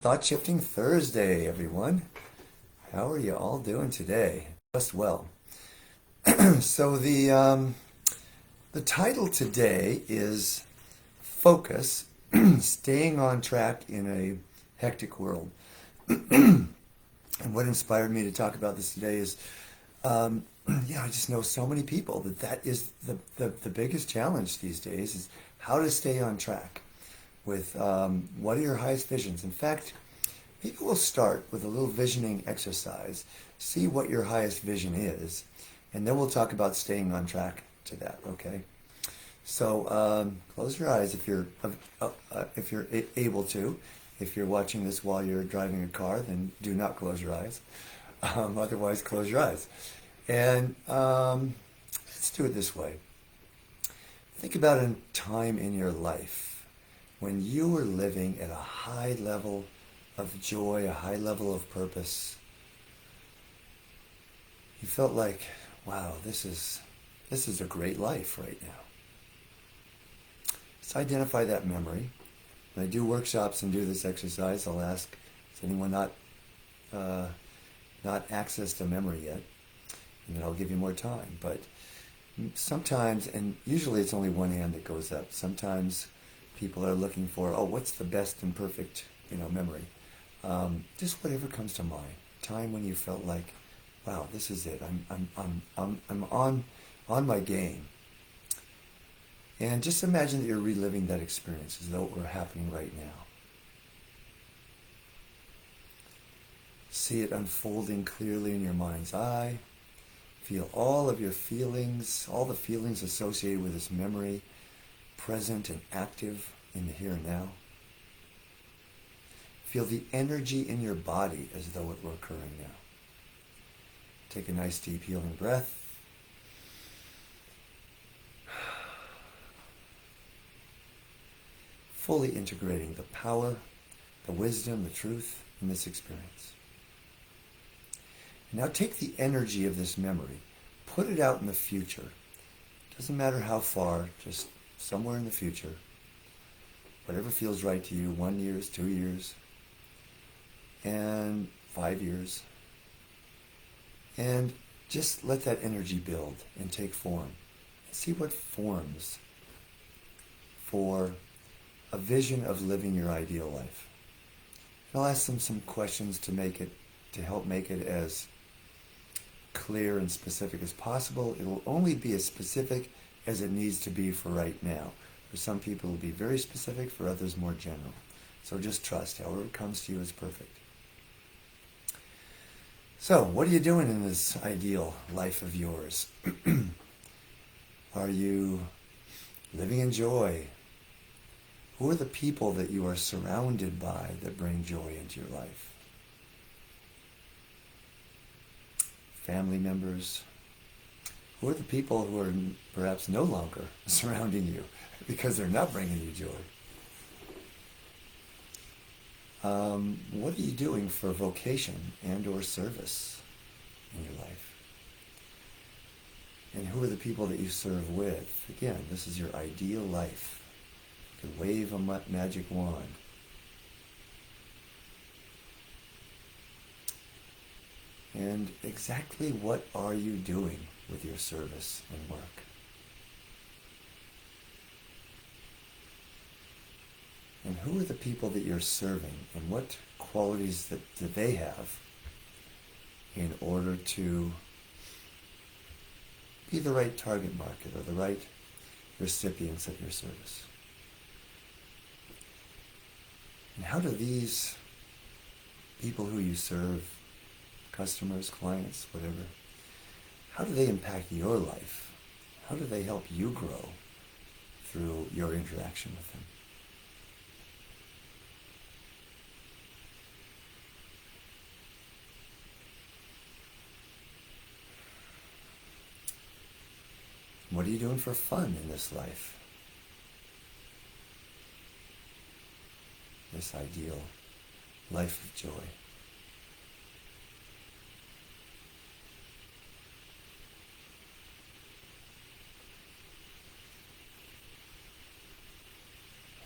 Thought Shifting Thursday, everyone. How are you all doing today? Just well. So the title today is Focus, Staying on Track in a Hectic World. And what inspired me to talk about this today is, I just know so many people that is the biggest challenge these days is how to stay on track with what are your highest visions. In fact, maybe we'll start with a little visioning exercise, see what your highest vision is, and then we'll talk about staying on track to that. Okay. So close your eyes if you're able to. If you're watching this while you're driving a car, then do not close your eyes. Otherwise, close your eyes. And let's do it this way. Think about a time in your life when you were living at a high level of joy, a high level of purpose. You felt like, wow, this is a great life right now. Let's identify that memory. When I do workshops and do this exercise, I'll ask, has anyone not accessed a memory yet? And then I'll give you more time. But sometimes, and usually it's only one hand that goes up. Sometimes people are looking for, oh, what's the best and perfect, memory? Just whatever comes to mind. Time when you felt like, wow, this is it. I'm on my game. And just imagine that you're reliving that experience as though it were happening right now. See it unfolding clearly in your mind's eye. Feel all of your feelings, all the feelings associated with this memory, present and active in the here and now. Feel the energy in your body as though it were occurring now. Take a nice deep healing breath. Fully integrating the power, the wisdom, the truth in this experience. Now take the energy of this memory, put it out in the future. Doesn't matter how far, just somewhere in the future. Whatever feels right to you, 1 year, 2 years, and 5 years. And just let that energy build and take form. And see what forms for a vision of living your ideal life. And I'll ask them some questions to help make it as clear and specific as possible. It will only be as specific as it needs to be for right now. For some people it will be very specific, for others more general. So just trust, however it comes to you is perfect. So, what are you doing in this ideal life of yours? Are you living in joy? Who are the people that you are surrounded by that bring joy into your life? Family members? Who are the people who are perhaps no longer surrounding you because they're not bringing you joy? What are you doing for vocation and or service in your life? And who are the people that you serve with? Again, this is your ideal life. You could wave a magic wand. And exactly what are you doing with your service and work? And who are the people that you're serving, and what qualities do they have in order to be the right target market or the right recipients of your service? And how do these people who you serve, customers, clients, whatever, how do they impact your life? How do they help you grow through your interaction with them? What are you doing for fun in this life? This ideal life of joy.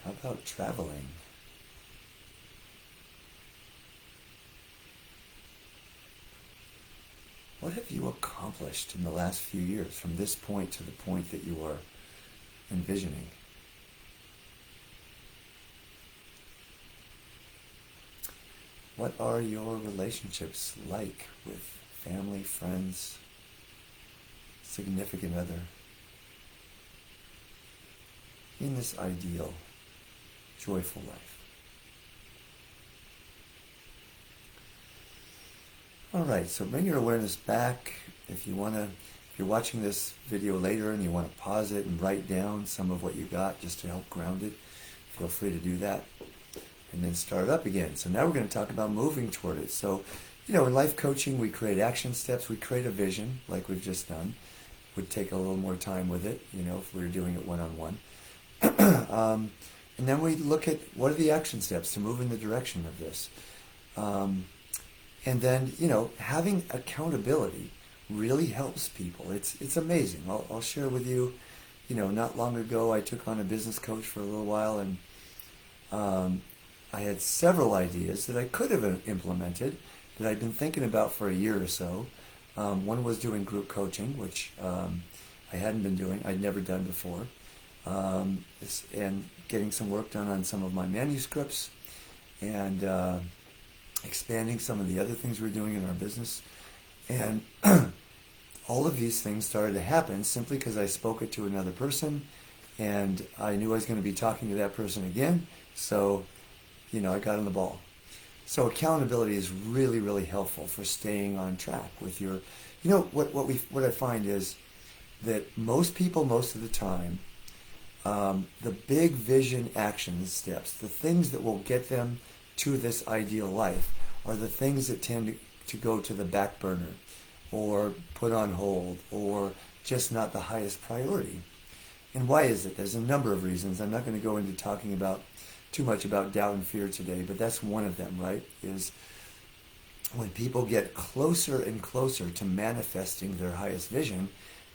How about traveling? what have you accomplished in the last few years from this point to the point that you are envisioning? What are your relationships like with family, friends, significant other in this ideal, joyful life? All right, so bring your awareness back. If you're watching this video later and you want to pause it and write down some of what you got just to help ground it, feel free to do that. And then start up again. So now we're going to talk about moving toward it. So, in life coaching, we create action steps. We create a vision, like we've just done. Would take a little more time with it, if we were doing it one-on-one. And then we look at what are the action steps to move in the direction of this. And then, having accountability really helps people. It's amazing. I'll share with you, not long ago I took on a business coach for a little while, and I had several ideas that I could have implemented that I'd been thinking about for a year or so. One was doing group coaching, which I hadn't been doing. I'd never done before. And getting some work done on some of my manuscripts and expanding some of the other things we're doing in our business. And all of these things started to happen simply because I spoke it to another person, and I knew I was going to be talking to that person again. So I got on the ball. So accountability is really, really helpful for staying on track with your, what I find is that most people, most of the time, the big vision action steps, the things that will get them to this ideal life, are the things that tend to go to the back burner or put on hold or just not the highest priority. And why is it? There's a number of reasons. I'm not going to go into talking about too much about doubt and fear today, but that's one of them, right? Is when people get closer and closer to manifesting their highest vision,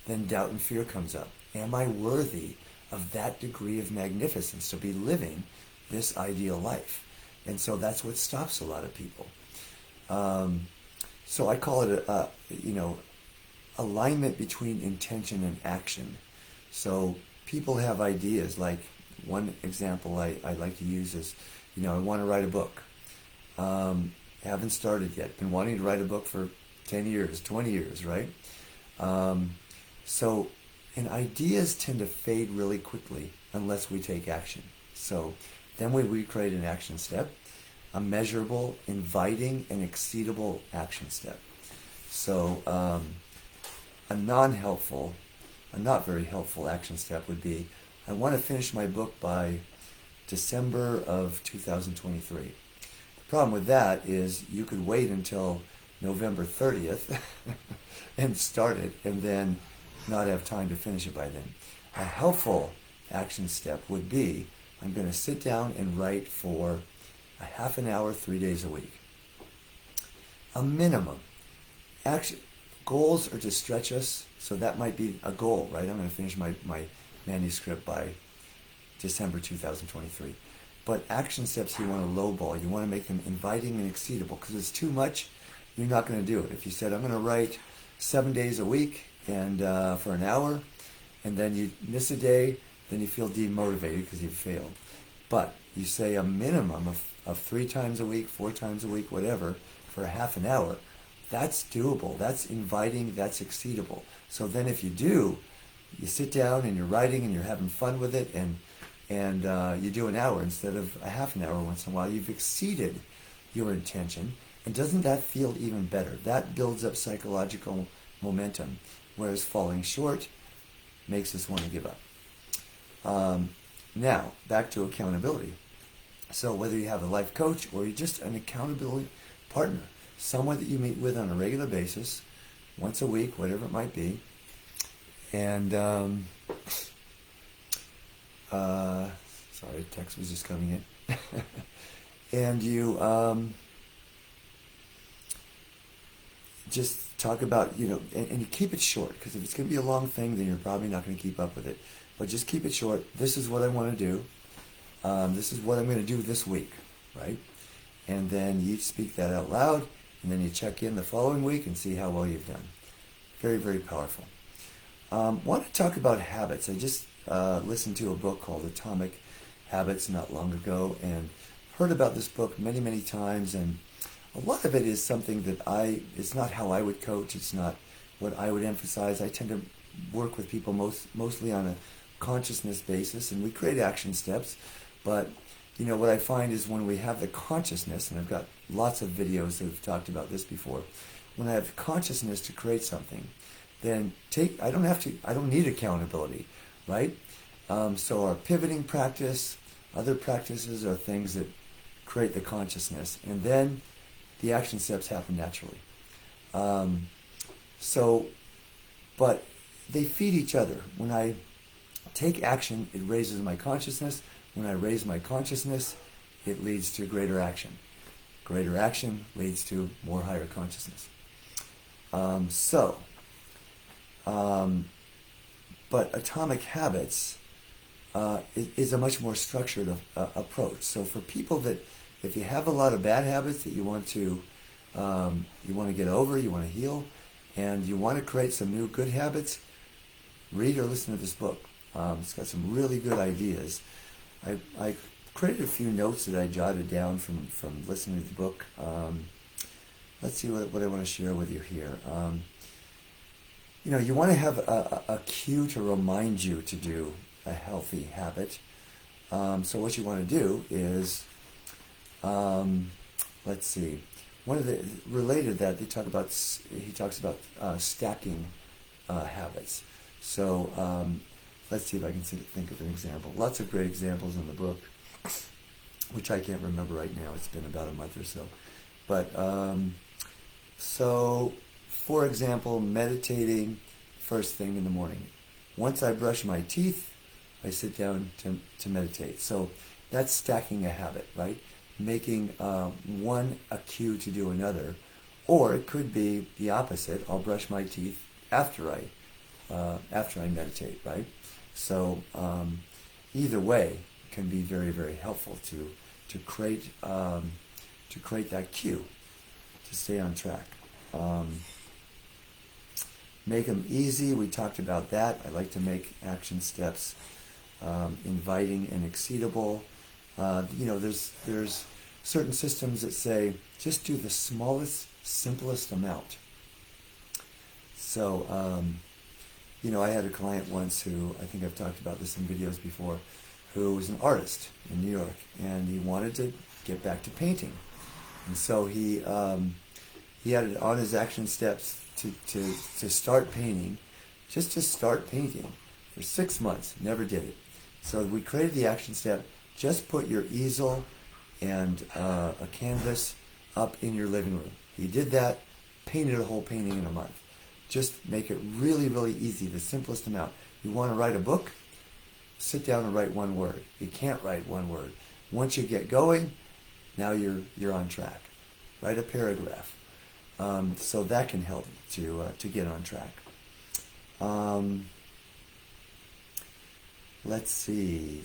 then doubt and fear comes up. Am I worthy of that degree of magnificence to be living this ideal life? And so that's what stops a lot of people. So I call it alignment between intention and action. So people have ideas. Like one example I like to use is, I want to write a book. Haven't started yet. Been wanting to write a book for 10 years, 20 years, right? And ideas tend to fade really quickly unless we take action. So then we create an action step, a measurable, inviting, and exceedable action step. So a not very helpful action step would be, I want to finish my book by December of 2023. The problem with that is you could wait until November 30th and start it and then not have time to finish it by then. A helpful action step would be, I'm going to sit down and write for a half an hour, 3 days a week. A minimum. Goals are to stretch us, so that might be a goal, right? I'm going to finish my manuscript by December 2023. But action steps you want to lowball. You want to make them inviting and exceedable, because it's too much, you're not going to do it. If you said, I'm going to write 7 days a week and for an hour, and then you miss a day, then you feel demotivated because you've failed. But you say a minimum of 3 times a week, 4 times a week, whatever, for a half an hour, that's doable, that's inviting, that's exceedable. So then if you do, you sit down and you're writing and you're having fun with it, and you do an hour instead of a half an hour once in a while, you've exceeded your intention. And doesn't that feel even better? That builds up psychological momentum, whereas falling short makes us want to give up. Now, back to accountability. So whether you have a life coach or you're just an accountability partner, someone that you meet with on a regular basis, once a week, whatever it might be, and sorry, text was just coming in, and you just talk about, and you keep it short, because if it's going to be a long thing, then you're probably not going to keep up with it. But just keep it short. This is what I want to do. This is what I'm going to do this week, right? And then you speak that out loud, and then you check in the following week and see how well you've done. Very, very powerful. Want to talk about habits. I just listened to a book called Atomic Habits not long ago and heard about this book many, many times. And a lot of it is something that it's not how I would coach. It's not what I would emphasize. I tend to work with people mostly on a consciousness basis, and we create action steps. But, what I find is when we have the consciousness, and I've got lots of videos that have talked about this before, when I have consciousness to create something, then I don't need accountability, right? So our pivoting practice, other practices are things that create the consciousness, and then the action steps happen naturally. But they feed each other. When I take action, it raises my consciousness. When I raise my consciousness, it leads to greater action. Greater action leads to more higher consciousness. But Atomic Habits is a much more structured approach. So for people that, if you have a lot of bad habits that you want to get over, you want to heal, and you want to create some new good habits, read or listen to this book. It's got some really good ideas. I created a few notes that I jotted down from listening to the book. Let's see what I want to share with you here. You want to have a cue to remind you to do a healthy habit. So what you want to do is, let's see, one of the related that he talks about stacking habits. So let's see if I can think of an example. Lots of great examples in the book, which I can't remember right now. It's been about a month or so. But so, for example, meditating first thing in the morning. Once I brush my teeth, I sit down to meditate. So that's stacking a habit, right? Making one a cue to do another. Or it could be the opposite. I'll brush my teeth after I meditate, right? So either way can be very, very helpful to create that cue to stay on track. Make them easy. We talked about that. I like to make action steps inviting and exceedable. There's certain systems that say just do the smallest, simplest amount. So, I had a client once who, I think I've talked about this in videos before, who was an artist in New York, and he wanted to get back to painting. And so he had it on his action steps to start painting, just to start painting for 6 months. Never did it. So we created the action step. Just put your easel and a canvas up in your living room. He did that, painted a whole painting in a month. Just make it really, really easy, the simplest amount. You want to write a book? Sit down and write one word. You can't write one word. Once you get going, now you're on track. Write a paragraph. So that can help to get on track. Let's see.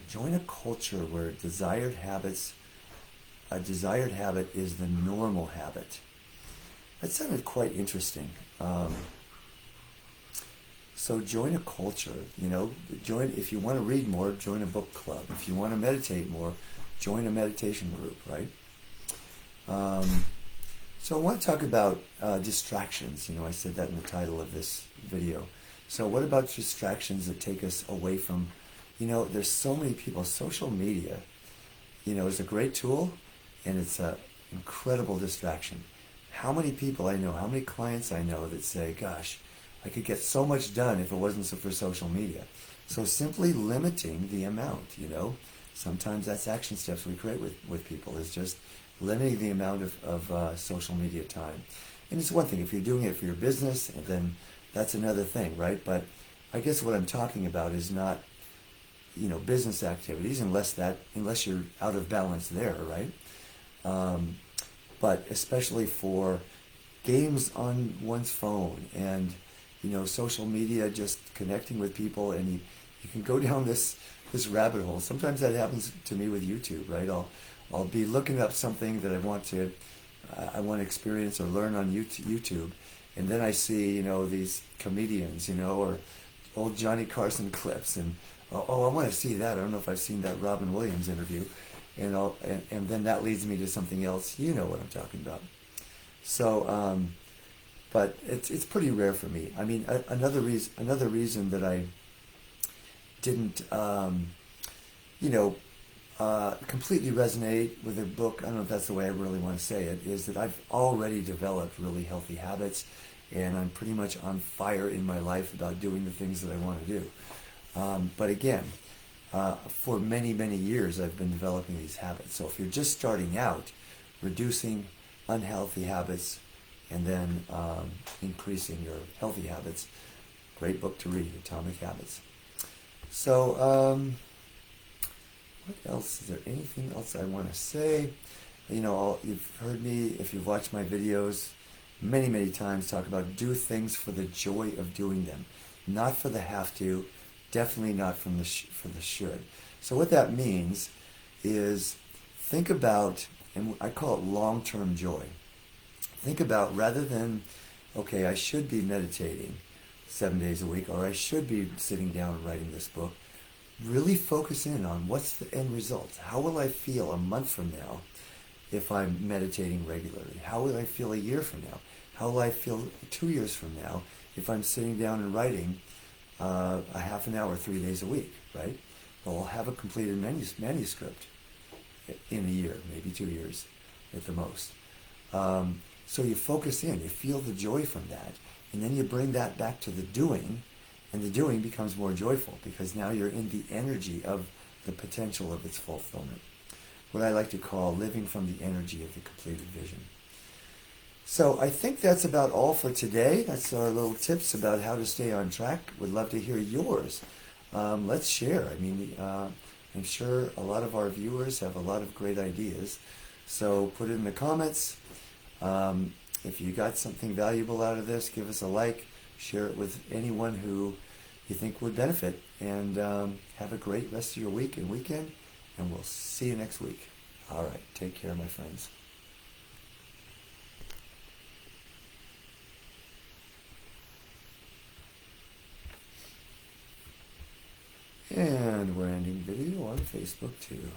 Join a culture where a desired habit is the normal habit. That sounded quite interesting. So join a culture, if you want to read more, join a book club. If you want to meditate more, join a meditation group, right? So I want to talk about distractions. I said that in the title of this video. So what about distractions that take us away from, there's so many people. Social media, is a great tool, and it's an incredible distraction. How many people I know, how many clients I know that say, gosh, I could get so much done if it wasn't for social media. So simply limiting the amount, sometimes that's action steps we create with people, is just limiting the amount of social media time. And it's one thing, if you're doing it for your business, then that's another thing, right? But I guess what I'm talking about is not, business activities, unless you're out of balance there, right? But especially for games on one's phone and, social media, just connecting with people, and you can go down this rabbit hole. Sometimes that happens to me with YouTube, right? I'll be looking up something that I want to I want to experience or learn on YouTube, and then I see, these comedians, or old Johnny Carson clips, and I want to see that. I don't know if I've seen that Robin Williams interview, and then that leads me to something else. You know what I'm talking about. So, but it's pretty rare for me. I mean, another reason that I didn't, completely resonate with a book, I don't know if that's the way I really want to say it, is that I've already developed really healthy habits, and I'm pretty much on fire in my life about doing the things that I want to do. But again, for many, many years I've been developing these habits. So if you're just starting out, reducing unhealthy habits and then increasing your healthy habits, great book to read, Atomic Habits. So, what else? Is there anything else I want to say? You've heard me, if you've watched my videos, many, many times talk about do things for the joy of doing them, not for the have to, definitely not for the should. So what that means is think about, and I call it long-term joy. Think about, rather than, okay, I should be meditating 7 days a week, or I should be sitting down and writing this book, really focus in on what's the end result. How will I feel a month from now if I'm meditating regularly? How will I feel a year from now? How will I feel 2 years from now if I'm sitting down and writing a half an hour, 3 days a week, right? Well, I'll have a completed manuscript in a year, maybe 2 years at the most. So you focus in, you feel the joy from that, and then you bring that back to the doing, and the doing becomes more joyful because now you're in the energy of the potential of its fulfillment. What I like to call living from the energy of the completed vision. So I think that's about all for today. That's our little tips about how to stay on track. Would love to hear yours. Let's share. I mean, I'm sure a lot of our viewers have a lot of great ideas. So put it in the comments. If you got something valuable out of this, give us a like. Share it with anyone who you think would benefit. And have a great rest of your week and weekend. And we'll see you next week. All right. Take care, my friends. And we're ending video on Facebook too.